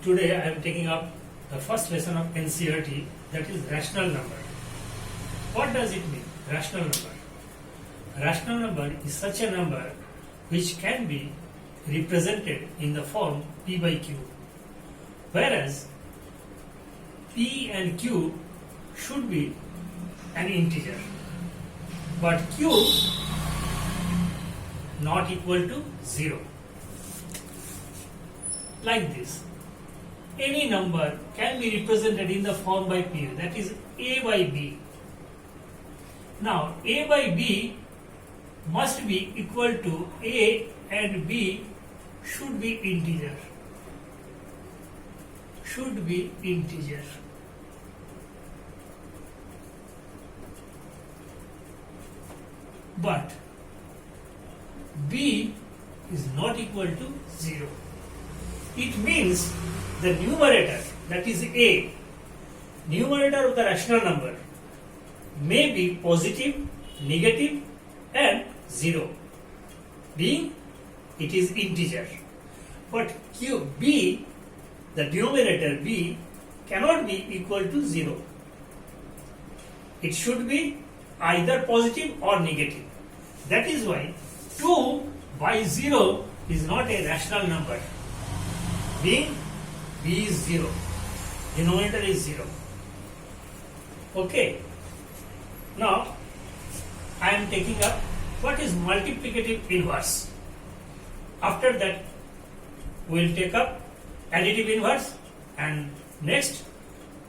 Today I am taking up the first lesson of NCERT, that is rational number. What does it mean, rational number? Rational number is such a number which can be represented in the form P by Q, whereas P and Q should be an integer, but Q not equal to 0. Like this, any number can be represented in the form by P, that is A by B. Now A by B must be equal to A and B should be integer. Should be integer. But B is not equal to 0. It means the numerator, that is A, numerator of the rational number, may be positive, negative and 0, being it is integer. But B, the numerator B, cannot be equal to 0. It should be either positive or negative. That is why 2 by 0 is not a rational number, being B is 0, denominator is 0. Okay. Now I am taking up what is multiplicative inverse. After that we will take up additive inverse and next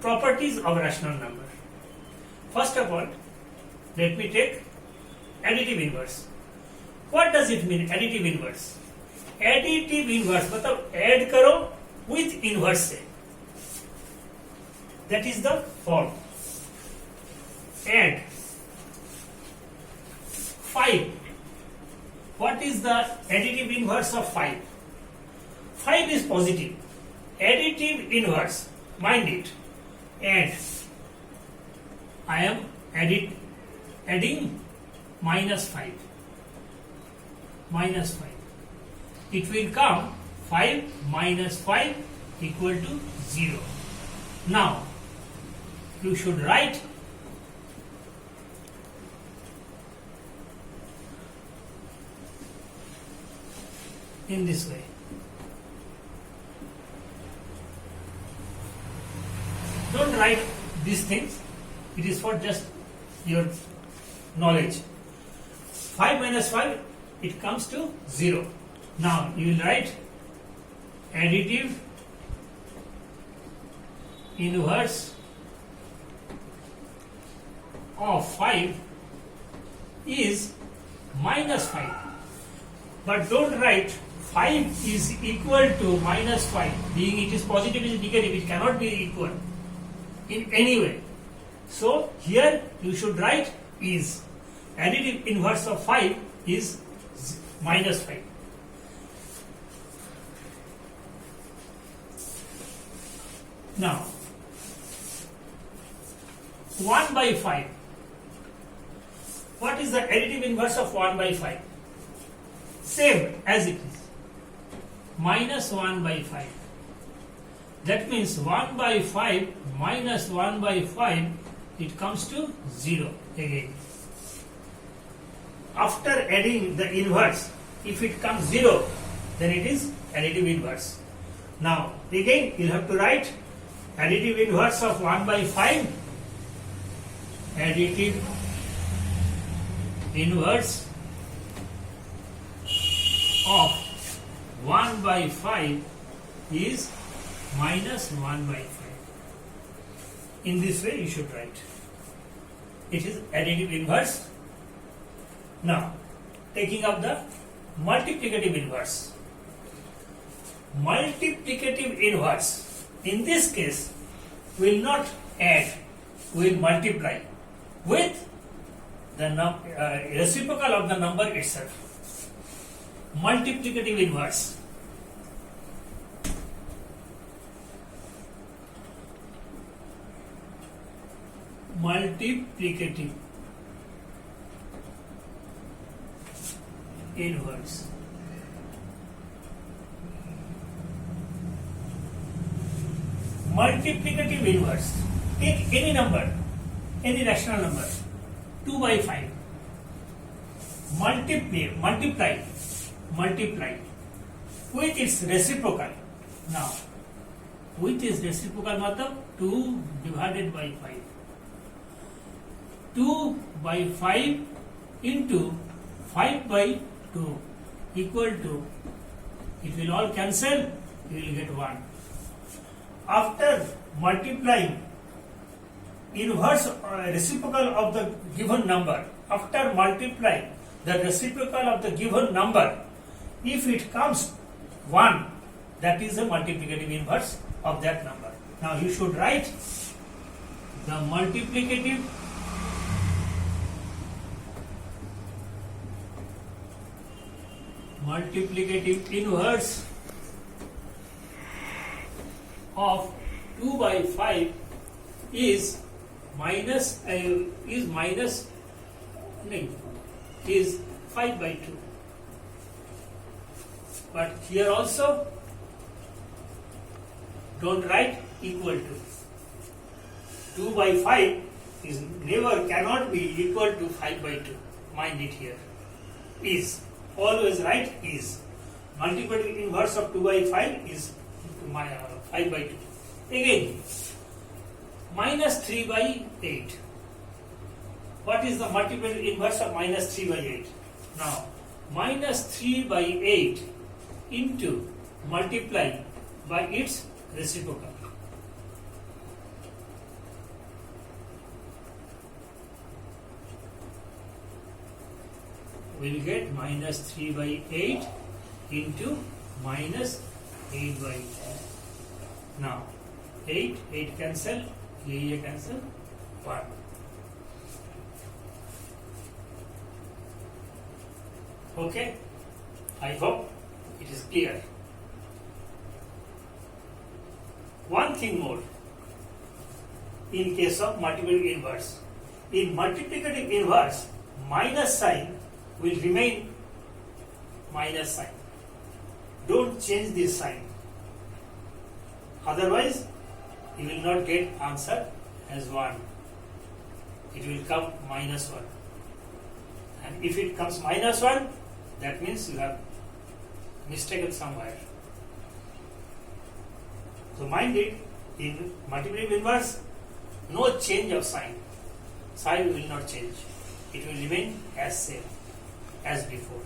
properties of rational number. First of all, let me take additive inverse. What does it mean, additive inverse? Additive inverse मतलब add करो with inverse से. That is the form. Add 5. What is the additive inverse of 5? 5 is positive. Additive inverse, mind it. Add. I am adding minus 5. Minus 5. It will come 5 minus 5 equal to 0. Now, you should write in this way. Don't write these things. It is for just your knowledge. 5 minus 5, it comes to 0. Now you will write additive inverse of 5 is minus 5. But don't write 5 is equal to minus 5. Being it is positive, it is negative, it cannot be equal in any way. So here you should write is. Additive inverse of 5 is minus 5. Now 1 by 5. What is the additive inverse of 1 by 5? Same as it is. Minus 1 by 5. That means 1 by 5 minus 1 by 5, it comes to 0 again. After adding the inverse, if it comes 0, then it is additive inverse. Now again you have to write additive inverse of 1 by 5. Additive inverse of 1 by 5 is minus 1 by 5. In this way you should write. It is additive inverse. Now, taking up the multiplicative inverse. Multiplicative inverse, in this case, will not add, will multiply with the reciprocal of the number itself. Multiplicative inverse. Multiplicative inverse. multiplicative inverse. Take any number, any rational number, 2 by 5. Multiply with its reciprocal. Now, with its reciprocal matlab 2 divided by 5. 2 by 5 into 5 by 2 equal to, it will all cancel, you will get 1. After multiplying inverse reciprocal of the given number, after multiplying the reciprocal of the given number, if it comes 1, that is the multiplicative inverse of that number. Now you should write the multiplicative inverse of 2 by 5 is minus 5 by 2. But here also don't write equal to. 2 by 5 is never, cannot be equal to 5 by 2. Mind it here. Is. Always write is. Multiplicative inverse of 2 by 5 is 5 by 2. Again, minus 3 by 8. What is the multiplicative inverse of minus 3 by 8? Now, minus 3 by 8 into multiply by its reciprocal. We'll get minus 3 by 8 into minus 8 by 8. Now, 8 cancel, here cancel, 1. Okay, I hope it is clear. One thing more, in case of multiplicative inverse. In multiplicative inverse, minus sign will remain minus sign. Don't change this sign. Otherwise, you will not get answer as 1. It will come minus 1. And if it comes minus 1, that means you have mistaken somewhere. So mind it, in multiplicative inverse, no change of sign. Sign will not change. It will remain as same as before.